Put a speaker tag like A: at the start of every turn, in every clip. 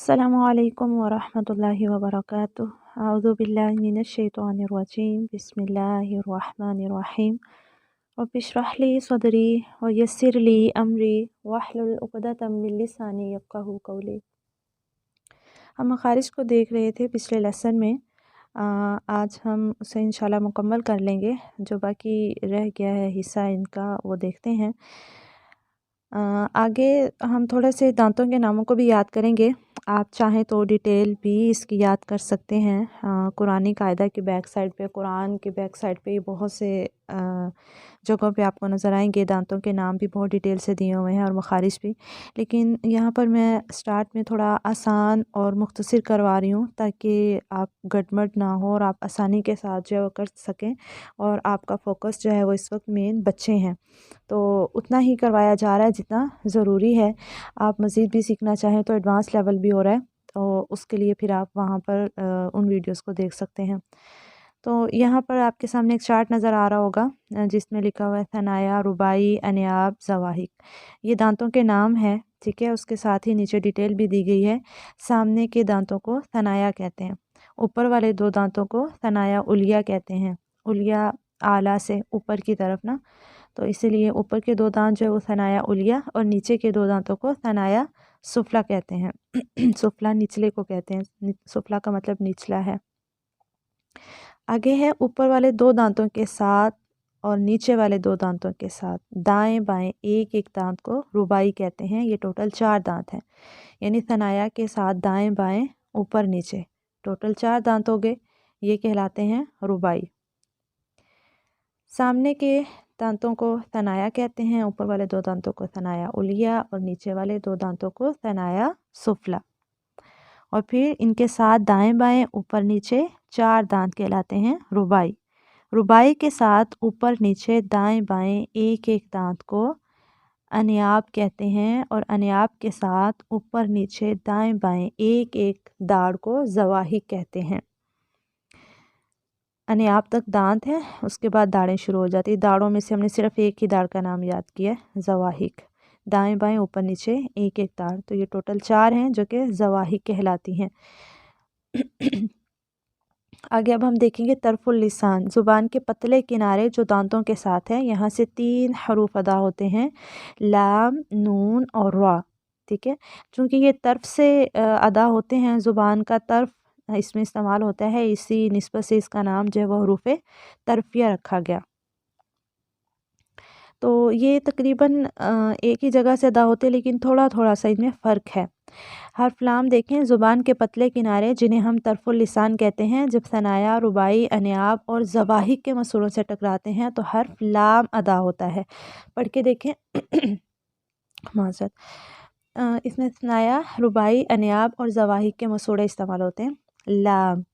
A: अस्सलामुअलैकुम वरहमतुल्लाहि वबरकातुहू अऊज़ु बिल्लाहि मिनश्शैतानिर्रजीम बिस्मिल्लाहिर्रहमानिर्रहीम रब्बिश रह ली सदरी व यस्सिर ली अमरी वहलुल उक़दतम मिन लिसानी यफ़क़हू क़ौली। हम मखारिज को देख रहे थे पिछले लेसन में। आज हम उसे इंशाल्लाह मुकम्मल कर लेंगे। जो बाकी रह गया है हिस्सा इनका वो देखते हैं। आगे हम थोड़े से दांतों के नामों को भी याद करेंगे। आप चाहें तो डिटेल भी इसकी याद कर सकते हैं। कुरानी कायदा की बैक साइड पे, कुरान की बैक साइड पे बहुत से जगहों पे आपको नज़र आएंगे। दांतों के नाम भी बहुत डिटेल से दिए हुए हैं और मखारिज भी। लेकिन यहाँ पर मैं स्टार्ट में थोड़ा आसान और मुख्तसर करवा रही हूँ ताकि आप गड़बड़ ना हो और आप आसानी के साथ जो है वो कर सकें। और आपका फ़ोकस जो है वो इस वक्त मेन बच्चे हैं, तो उतना ही करवाया जा रहा है जितना ज़रूरी है। आप मज़ीद भी सीखना चाहें तो एडवांस लेवल भी हो रहा है, तो उसके लिए फिर आप वहाँ पर उन वीडियोस को देख सकते हैं। तो यहाँ पर आपके सामने एक चार्ट नज़र आ रहा होगा जिसमें लिखा हुआ है थनाया, रुबाई, अनियाब, ज़वाहिक। ये दांतों के नाम हैं, ठीक है। उसके साथ ही नीचे डिटेल भी दी गई है। सामने के दांतों को थनाया कहते हैं, ऊपर वाले दो दांतों को थनाया उलिया कहते हैं। उलिया आला से ऊपर की तरफ ना, तो इसीलिए ऊपर के दो दांत जो है वो थनाया उलिया और नीचे के दो दांतों को थनाया सुफला कहते हैं। सुफला निचले को कहते हैं, सुफला का मतलब निचला है। आगे है ऊपर वाले दो दांतों के साथ और नीचे वाले दो दांतों के साथ दाएं बाएं एक एक दांत को रुबाई कहते हैं। ये टोटल 4 दांत हैं, यानी थनाया के साथ दाएं बाएं ऊपर नीचे टोटल 4 दांत हो गए, ये कहलाते हैं रुबाई। सामने के दांतों को थनाया कहते हैं, ऊपर वाले दो दांतों को थनाया उलिया और नीचे वाले दो दांतों को थनाया सुफला। और फिर इनके साथ दाएं बाएं ऊपर नीचे 4 दांत कहलाते हैं रुबाई। रुबाई के साथ ऊपर नीचे दाएं बाएं एक एक दांत को अनियाब कहते हैं और अनियाब के साथ ऊपर नीचे दाएं बाएं एक एक दाढ़ को ज़वाहिक कहते हैं। अनियाब तक दांत है, उसके बाद दाढ़ें शुरू हो जाती है। दाढ़ों में से हमने सिर्फ एक ही दाढ़ का नाम याद किया है, ज़वाहिक। दाएं बाएं ऊपर नीचे एक एक दाढ़, तो ये टोटल 4 हैं जो कि ज़वाहिक कहलाती हैं। आगे अब हम देखेंगे तरफुल लिसान, ज़ुबान के पतले किनारे जो दांतों के साथ है। यहाँ से 3 हरूफ अदा होते हैं, लाम, नून और रा, ठीक है। चूँकि ये तरफ से अदा होते हैं, ज़ुबान का तरफ इसमें इस्तेमाल होता है, इसी निस्बत से इसका नाम जो है वो हरूफ़े तरफिया रखा गया। तो ये तकरीबन एक ही जगह से अदा होते हैं, लेकिन थोड़ा थोड़ा सा इनमें फ़र्क है। हर्फ लाम देखें, ज़ुबान के पतले किनारे जिन्हें हम तरफुल लिसान कहते हैं, जब सनाया, रुबाई, अनियाब और ज़वाहिक के मसूरों से टकराते हैं तो हर्फ लाम अदा होता है। पढ़ के देखें। माज़रत, इसमें सनाया, रुबाई, अनियाब और ज़वाहिक के मसूड़े इस्तेमाल होते हैं, लाम।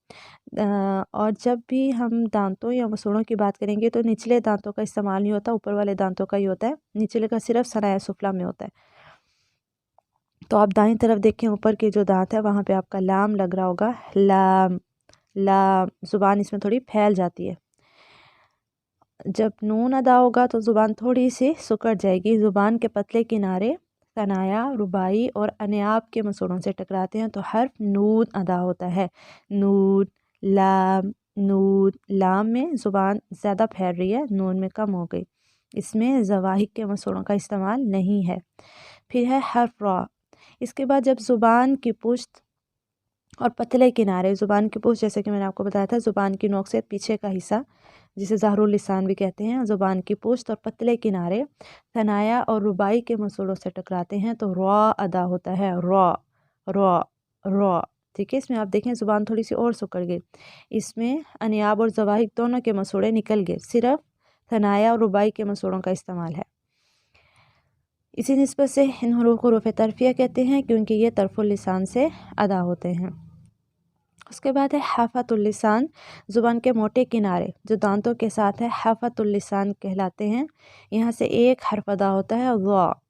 A: और जब भी हम दांतों या मसूड़ों की बात करेंगे तो निचले दांतों का इस्तेमाल नहीं होता, ऊपर वाले दांतों का ही होता है। निचले का सिर्फ सनाया सुफला में होता है। तो आप दाईं तरफ देखें, ऊपर के जो दांत है वहाँ पे आपका लाम लग रहा होगा, लाम लाम। ज़ुबान इसमें थोड़ी फैल जाती है। जब नून अदा होगा तो ज़ुबान थोड़ी सी सुकड़ जाएगी। ज़ुबान के पतले किनारे सनाया, रुबाई और अनियाब के मसूड़ों से टकराते हैं तो हर्फ नून अदा होता है, नून, लाम, नून। लाम में ज़ुबान ज़्यादा फैल रही है, नून में कम हो गई। इसमें ज़वाहिक के मसूड़ों का इस्तेमाल नहीं है। फिर है हर्फ रा। इसके बाद जब ज़ुबान की पुश्त और पतले किनारे, ज़ुबान की पुश्त जैसे कि मैंने आपको बताया था, ज़ुबान की नोक से पीछे का हिस्सा जिसे ज़हरुल लिसान भी कहते हैं, ज़ुबान की पुश्त और पतले किनारे थनाया और रुबाई के मसूड़ों से टकराते हैं तो रॉ अदा होता है, रॉ रॉ रॉ, ठीक है। इसमें आप देखें ज़ुबान थोड़ी सी और सुकड़ गई। इसमें अनियाब और ज़वाहिक दोनों के मसूड़े निकल गए, सिर्फ थनाया और रुबाई के मसूड़ों का इस्तेमाल है। इसी निस्बत से इन हरूफ को हरूफ़ तरफिया कहते हैं, क्योंकि ये तरफुल लिसान से अदा होते हैं। उसके बाद है हाफ़ातुल लिसान, ज़ुबान के मोटे किनारे जो दांतों के साथ है, हाफ़ातुल लिसान कहलाते हैं। यहाँ से एक हर्फ अदा होता है, ज़ा।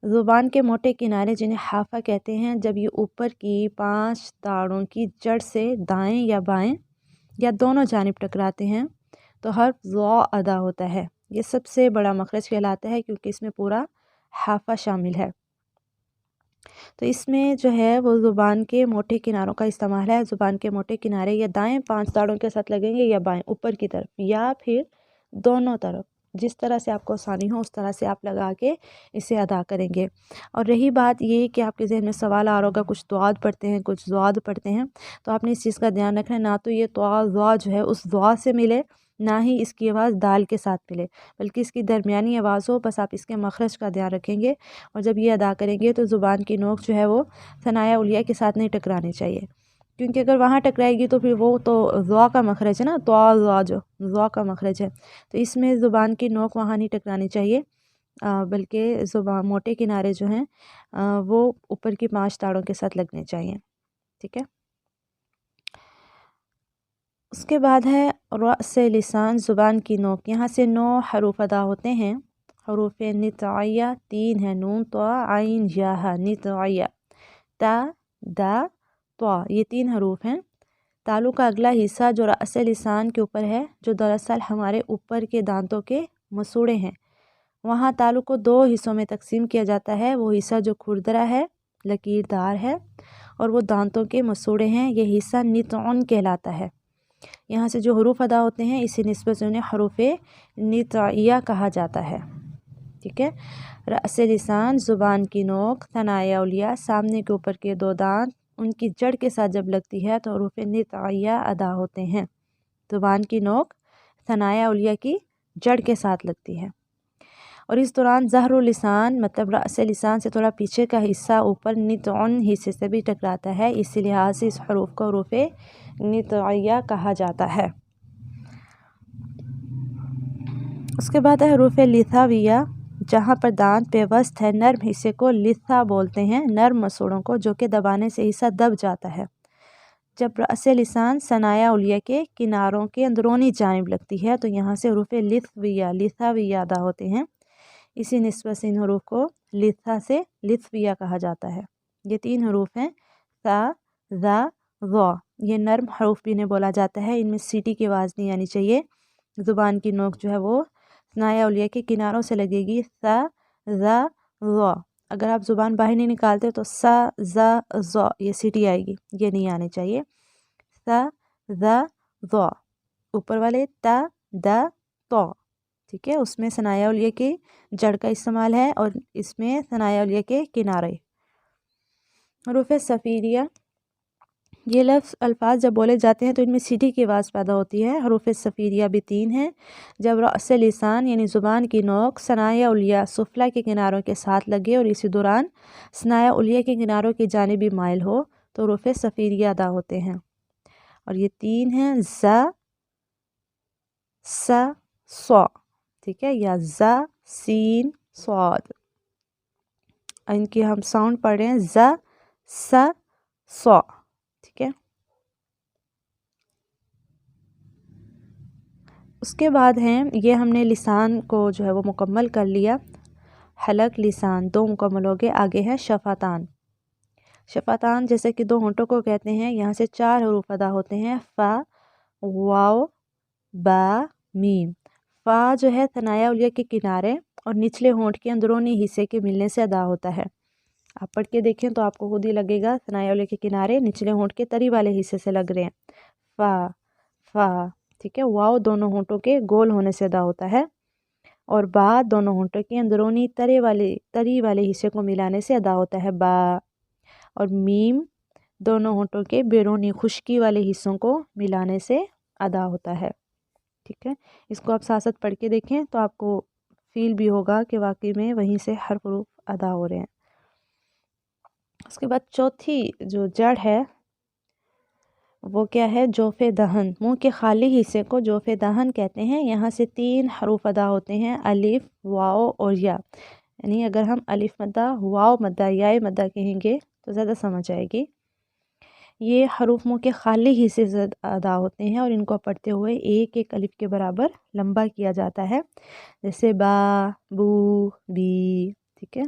A: ज़ुबान के मोटे किनारे जिन्हें हाफ़ा कहते हैं, जब ये ऊपर की 5 दाढ़ों की जड़ से दाएं या बाएं या दोनों जानिब टकराते हैं तो हर्फ ज़ा अदा होता है। ये सबसे बड़ा मखरज कहलाता है क्योंकि इसमें पूरा हाफ़ा शामिल है। تو اس میں جو ہے وہ زبان کے موٹے کناروں کا استعمال ہے۔ زبان کے موٹے کنارے یا دائیں 5 تاڑوں کے ساتھ لگیں گے یا بائیں اوپر کی طرف یا پھر دونوں طرف، جس طرح سے آپ کو آسانی ہو اس طرح سے آپ لگا کے اسے ادا کریں گے۔ اور رہی بات یہ کہ آپ کے ذہن میں سوال آ رہا ہوگا کچھ دعات پڑھتے ہیں کچھ زواد پڑھتے ہیں، تو آپ نے اس چیز کا دھیان رکھنا ہے نہ تو یہ طوا ضا جو ہے اس ضا سے ملے، نہ ہی اس کی آواز دال کے ساتھ ملے، بلکہ اس کی درمیانی آواز ہو، بس آپ اس کے مخرج کا دھیان رکھیں گے۔ اور جب یہ ادا کریں گے تو زبان کی نوک جو ہے وہ ثنایا علیہ کے ساتھ نہیں ٹکرانی چاہیے، کیونکہ اگر وہاں ٹکرائے گی تو پھر وہ تو ضا کا مخرج ہے نا، طوا ضا جو ضا کا مخرج ہے، تو اس میں زبان کی نوک وہاں نہیں ٹکرانی چاہیے، بلکہ زبان موٹے کنارے جو ہیں وہ اوپر کی 5 تاڑوں کے ساتھ لگنے چاہیے، ٹھیک ہے۔ اس کے بعد ہے رأس لسان، زبان کی نوک۔ یہاں سے 9 حروف ادا ہوتے ہیں۔ حروف نطعیہ 3 ہیں، نون طا عین یا ہا، نطعیہ، تا دا طا، یہ 3 حروف ہیں۔ تالو کا اگلا حصہ جو رأس لسان کے اوپر ہے، جو دراصل ہمارے اوپر کے دانتوں کے مسوڑے ہیں، وہاں تالو کو 2 حصوں میں تقسیم کیا جاتا ہے۔ وہ حصہ جو کھردرا ہے، لکیردار ہے، اور وہ دانتوں کے مسوڑے ہیں، یہ حصہ نطعن کہلاتا ہے۔ یہاں سے جو حروف ادا ہوتے ہیں اسی نسبت سے انہیں حروف نطعیہ کہا جاتا ہے، ٹھیک ہے۔ رأس لسان، زبان کی نوک، ثنایا علیہ، سامنے کے اوپر کے 2 دانت، ان کی جڑ کے ساتھ جب لگتی ہے تو حروف نطعیہ ادا ہوتے ہیں۔ زبان کی نوک ثنایا علیہ کی جڑ کے ساتھ لگتی ہے، اور اس دوران ظہر لسان مطلب رأس لسان سے تھوڑا پیچھے کا حصہ اوپر نطعن حصے سے بھی ٹکراتا ہے، اسی لحاظ سے اس حروف کو حروف نطعیہ کہا جاتا ہے۔ اس کے بعد ہے حروف لثویہ، جہاں پر دانت پیوست ہے، نرم حصے کو لثہ بولتے ہیں، نرم مسوڑوں کو، جو کہ دبانے سے حصہ دب جاتا ہے۔ جب رأس لسان ثنایا علیہ کے کناروں کے اندرونی جانب لگتی ہے تو یہاں سے حروف لثویہ ادا ہوتے ہیں، اسی نسبت سے ان حروف کو لثہ سے لثویہ کہا جاتا ہے۔ یہ 3 حروف ہیں، ثا، ذا، ضا، یہ نرم حروف بھی انہیں بولا جاتا ہے، ان میں سیٹی کی آواز نہیں آنی چاہیے۔ زبان کی نوک جو ہے وہ ثنایا علیہ کے کناروں سے لگے گی، ثا، ذا، ضا۔ اگر آپ زبان باہر نہیں نکالتے تو سا، زا، ضا، یہ سیٹی آئے گی، یہ نہیں آنی چاہیے۔ ثا، ذا، ضا، اوپر والے تا، دا، طا، ٹھیک ہے، اس میں ثنایا علیہ کی جڑ کا استعمال ہے اور اس میں ثنایا علیہ کے کنارے۔ حروف صفیریہ، یہ لفظ الفاظ جب بولے جاتے ہیں تو ان میں سیٹی کی آواز پیدا ہوتی ہے۔ حروف صفیریہ بھی 3 ہیں۔ جب رأس لسان یعنی زبان کی نوک ثنایا علیہ سفلی کے کناروں کے ساتھ لگے اور اسی دوران ثنایا علیہ کے کناروں کی جانب بھی مائل ہو تو حروف صفیریہ ادا ہوتے ہیں، اور یہ 3 ہیں، زا، سا، صا، ٹھیک ہے، یا زا، سین، صاد۔ ان کی ہم ساؤنڈ پڑھ رہے ہیں، زا، سا، صا، ٹھیک ہے۔ اس کے بعد ہیں، یہ ہم نے لسان کو جو ہے وہ مکمل کر لیا، حلق لسان 2 مکمل ہو گئے، آگے ہے شفتان۔ شفتان جیسے کہ 2 ہونٹوں کو کہتے ہیں، یہاں سے 4 حروف ادا ہوتے ہیں، فا، واو، با، میم۔ فا جو ہے ثنایا علیہ کے کنارے اور نچلے ہونٹ کے اندرونی حصے کے ملنے سے ادا ہوتا ہے۔ آپ پڑھ کے دیکھیں تو آپ کو خود ہی لگے گا ثنایا علیہ کے کنارے نچلے ہونٹ کے تری والے حصے سے لگ رہے ہیں، فا، فا، ٹھیک ہے۔ واو دونوں ہونٹوں کے گول ہونے سے ادا ہوتا ہے، اور با دونوں ہونٹوں کے اندرونی تری والے حصے کو ملانے سے ادا ہوتا ہے، با، اور میم دونوں ہونٹوں کے بیرونی خشکی والے حصوں کو ملانے سے ادا ہوتا ہے، ٹھیک ہے۔ اس کو آپ ساتھ ساتھ پڑھ کے دیکھیں تو آپ کو فیل بھی ہوگا کہ واقعی میں وہیں سے حرف حروف ادا ہو رہے ہیں۔ اس کے بعد چوتھی جو جڑ ہے وہ کیا ہے، جوف دہن، منہ کے خالی حصے کو جوف دہن کہتے ہیں۔ یہاں سے 3 حروف ادا ہوتے ہیں، الف، واو اور یا، یعنی اگر ہم الف مدہ، واو مدہ، یا مدہ کہیں گے تو زیادہ سمجھ آئے گی۔ یہ حروف منہ کے خالی حصے سے ادا ہوتے ہیں اور ان کو پڑھتے ہوئے ایک ایک الف کے برابر لمبا کیا جاتا ہے، جیسے با، بو، بی، ٹھیک ہے۔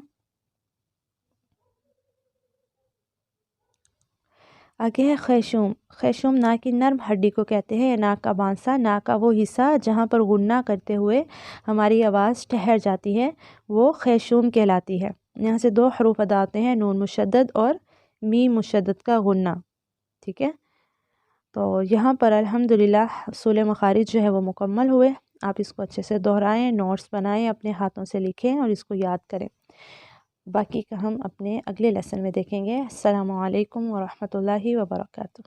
A: آگے ہے خیشوم۔ خیشوم ناک کی نرم ہڈی کو کہتے ہیں، ناک کا بانسا، ناک کا وہ حصہ جہاں پر غنہ کرتے ہوئے ہماری آواز ٹھہر جاتی ہے وہ خیشوم کہلاتی ہے۔ یہاں سے 2 حروف ادا ہوتے ہیں، نون مشدد اور میم مشدد کا غنہ، ٹھیک ہے۔ تو یہاں پر الحمدللہ اصول مخارج جو ہے وہ مکمل ہوئے۔ آپ اس کو اچھے سے دہرائیں، نوٹس بنائیں، اپنے ہاتھوں سے لکھیں اور اس کو یاد کریں۔ باقی کا ہم اپنے اگلے لیسن میں دیکھیں گے۔ السلام علیکم ورحمۃ اللہ وبرکاتہ۔